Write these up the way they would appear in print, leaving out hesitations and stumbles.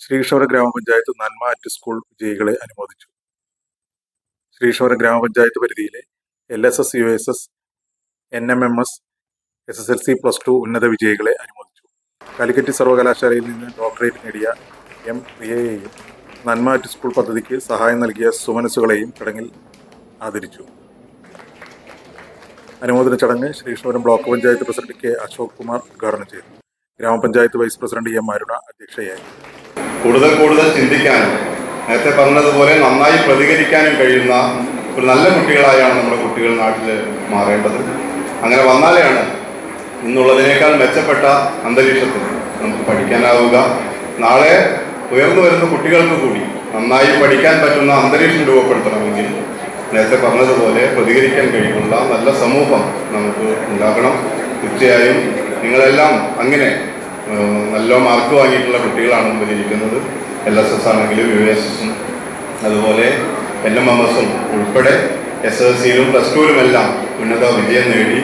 ശ്രീഷോര ഗ്രാമപഞ്ചായത്ത് നന്മ സ്കൂൾ വിജയികളെ അനുമോദിച്ചു. ശ്രീഷോര ഗ്രാമപഞ്ചായത്ത് പരിധിയിലെ LSS, USS, NMMS, SSLC +2 ഉന്നത വിജയികളെ അനുമോദിച്ചു. കാലിക്കറ്റ് സർവകലാശാലയിൽ നിന്ന് ഡോക്ടറേറ്റ് നേടിയ M. പ്രിയയെയും നന്മ സ്കൂൾ പദ്ധതിക്ക് സഹായം നൽകിയ സുമനസുകളെയും ചടങ്ങിൽ ആദരിച്ചു. അനുമോദന ചടങ്ങ് ശ്രീഷോരം block panchayat president K. Ashok Kumar ഉദ്ഘാടനം ചെയ്തു. ഗ്രാമപഞ്ചായത്ത് വൈസ് പ്രസിഡന്റ് M. അരുണ അധ്യക്ഷയായി. കൂടുതൽ ചിന്തിക്കാനും നേരത്തെ പറഞ്ഞതുപോലെ നന്നായി പ്രതികരിക്കാനും കഴിയുന്ന ഒരു നല്ല കുട്ടികളായാണ് നമ്മുടെ കുട്ടികൾ നാട്ടിൽ മാറേണ്ടത്. അങ്ങനെ വന്നാലെയാണ് ഇന്നുള്ളതിനേക്കാൾ മെച്ചപ്പെട്ട അന്തരീക്ഷത്തിൽ നമുക്ക് പഠിക്കാനാവുക. നാളെ ഉയർന്നു വരുന്ന കുട്ടികൾക്ക് കൂടി നന്നായി പഠിക്കാൻ പറ്റുന്ന അന്തരീക്ഷം രൂപപ്പെടുത്തണമെങ്കിൽ നേരത്തെ പറഞ്ഞതുപോലെ പ്രതികരിക്കാൻ കഴിയുന്ന നല്ല സമൂഹം നമുക്ക് ഉണ്ടാകണം. തീർച്ചയായും നിങ്ങളെല്ലാം അങ്ങനെ നല്ല മാർക്ക് വാങ്ങിയിട്ടുള്ള കുട്ടികളാണ് മുമ്പിലിരിക്കുന്നത്. LSS ആണെങ്കിലും USS അതുപോലെ NMMS ഉൾപ്പെടെ SSLCയിലും +2-ലുമെല്ലാം ഉന്നത വിജയം നേടി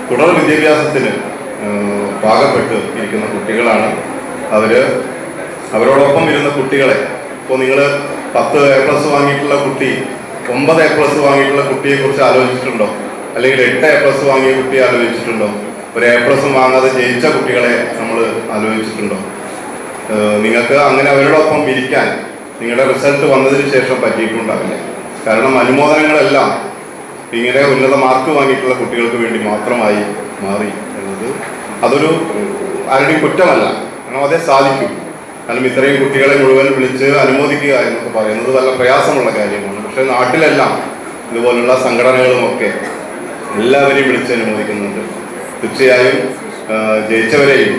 തുടർ വിദ്യാഭ്യാസത്തിന് പാകപ്പെട്ട് ഇരിക്കുന്ന കുട്ടികളാണ്. അവരോടൊപ്പം ഇരുന്ന കുട്ടികളെ ഇപ്പോൾ നിങ്ങൾ 10 A+ വാങ്ങിയിട്ടുള്ള കുട്ടി 9 A+ വാങ്ങിയിട്ടുള്ള കുട്ടിയെക്കുറിച്ച് ആലോചിച്ചിട്ടുണ്ടോ? അല്ലെങ്കിൽ 8 A+ വാങ്ങിയ കുട്ടിയെ ആലോചിച്ചിട്ടുണ്ടോ? ഒരു A+ വാങ്ങാതെ ജയിച്ച കുട്ടികളെ നമ്മൾ ആലോചിച്ചിട്ടുണ്ടോ? നിങ്ങൾക്ക് അങ്ങനെ അവരോടൊപ്പം ഇരിക്കാൻ നിങ്ങളുടെ റിസൾട്ട് വന്നതിന് ശേഷം പറ്റിയിട്ടുണ്ടാവില്ല. കാരണം അനുമോദനങ്ങളെല്ലാം ഇങ്ങനെ ഉന്നത മാർക്ക് വാങ്ങിയിട്ടുള്ള കുട്ടികൾക്ക് വേണ്ടി മാത്രമായി മാറി എന്നത് അതൊരു ആരുടെയും കുറ്റമല്ല. കാരണം അതേ സാധിക്കും. കാരണം ഇത്രയും കുട്ടികളെ മുഴുവൻ വിളിച്ച് അനുമോദിക്കുക എന്നൊക്കെ പറയുന്നത് നല്ല പ്രയാസമുള്ള കാര്യമാണ്. പക്ഷേ നാട്ടിലെല്ലാം ഇതുപോലുള്ള സംഘടനകളുമൊക്കെ എല്ലാവരെയും വിളിച്ച് അനുമോദിക്കുന്നുണ്ട്. തീർച്ചയായും ജയിച്ചവരെയും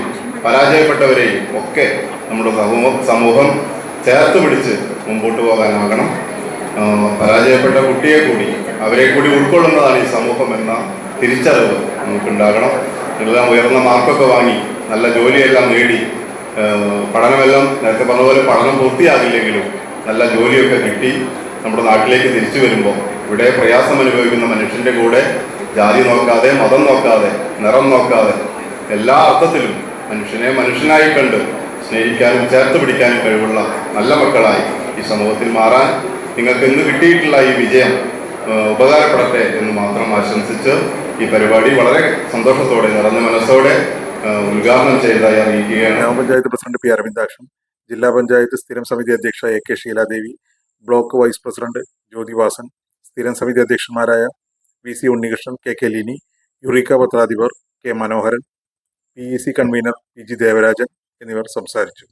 പരാജയപ്പെട്ടവരെയും ഒക്കെ നമ്മുടെ സമൂഹം ചേർത്ത് പിടിച്ച് മുമ്പോട്ട് പോകാനാകണം. പരാജയപ്പെട്ട കുട്ടിയെ കൂടി അവരെ കൂടി ഉൾക്കൊള്ളുന്നതാണ് ഈ സമൂഹം എന്ന തിരിച്ചറിവ് നമുക്കുണ്ടാകണം. എല്ലാം ഉയർന്ന മാർക്കൊക്കെ വാങ്ങി നല്ല ജോലിയെല്ലാം നേടി പഠനമെല്ലാം നേരത്തെ പറഞ്ഞ പോലെ പഠനം പൂർത്തിയാകില്ലെങ്കിലും നല്ല ജോലിയൊക്കെ കിട്ടി നമ്മുടെ നാട്ടിലേക്ക് തിരിച്ചു വരുമ്പോൾ ഇവിടെ പ്രയാസം അനുഭവിക്കുന്ന മനുഷ്യൻ്റെ കൂടെ ജാതി നോക്കാതെ, മതം നോക്കാതെ, നിറം നോക്കാതെ എല്ലാ അർത്ഥത്തിലും മനുഷ്യനെ മനുഷ്യനായി കണ്ട് സ്നേഹിക്കാനും ചേർത്ത് പിടിക്കാനും കഴിവുള്ള നല്ല മക്കളായി ഈ സമൂഹത്തിൽ മാറാൻ നിങ്ങൾക്ക് ഇന്ന് കിട്ടിയിട്ടുള്ള ഈ വിജയം ഉപകാരപ്പെടട്ടെ എന്ന് മാത്രം ആശംസിച്ച് ഈ പരിപാടി വളരെ സന്തോഷത്തോടെ നിറഞ്ഞ മനസ്സോടെ ഉദ്ഘാടനം ചെയ്തതായി അറിയിക്കുകയാണ്. ഗ്രാമപഞ്ചായത്ത് പ്രസിഡന്റ് P. അരവിന്ദാക്ഷൻ, ജില്ലാ പഞ്ചായത്ത് സ്ഥിരം സമിതി അധ്യക്ഷ AK Sheeladevi, block vice president Jyothivasan, സ്ഥിരം സമിതി അധ്യക്ഷന്മാരായ VC Unnikrishnan, KK Lini, Eureka പത്രാധിപർ K. Manoharan, PEC convener PG Devarajan എന്നിവർ സംസാരിച്ചു.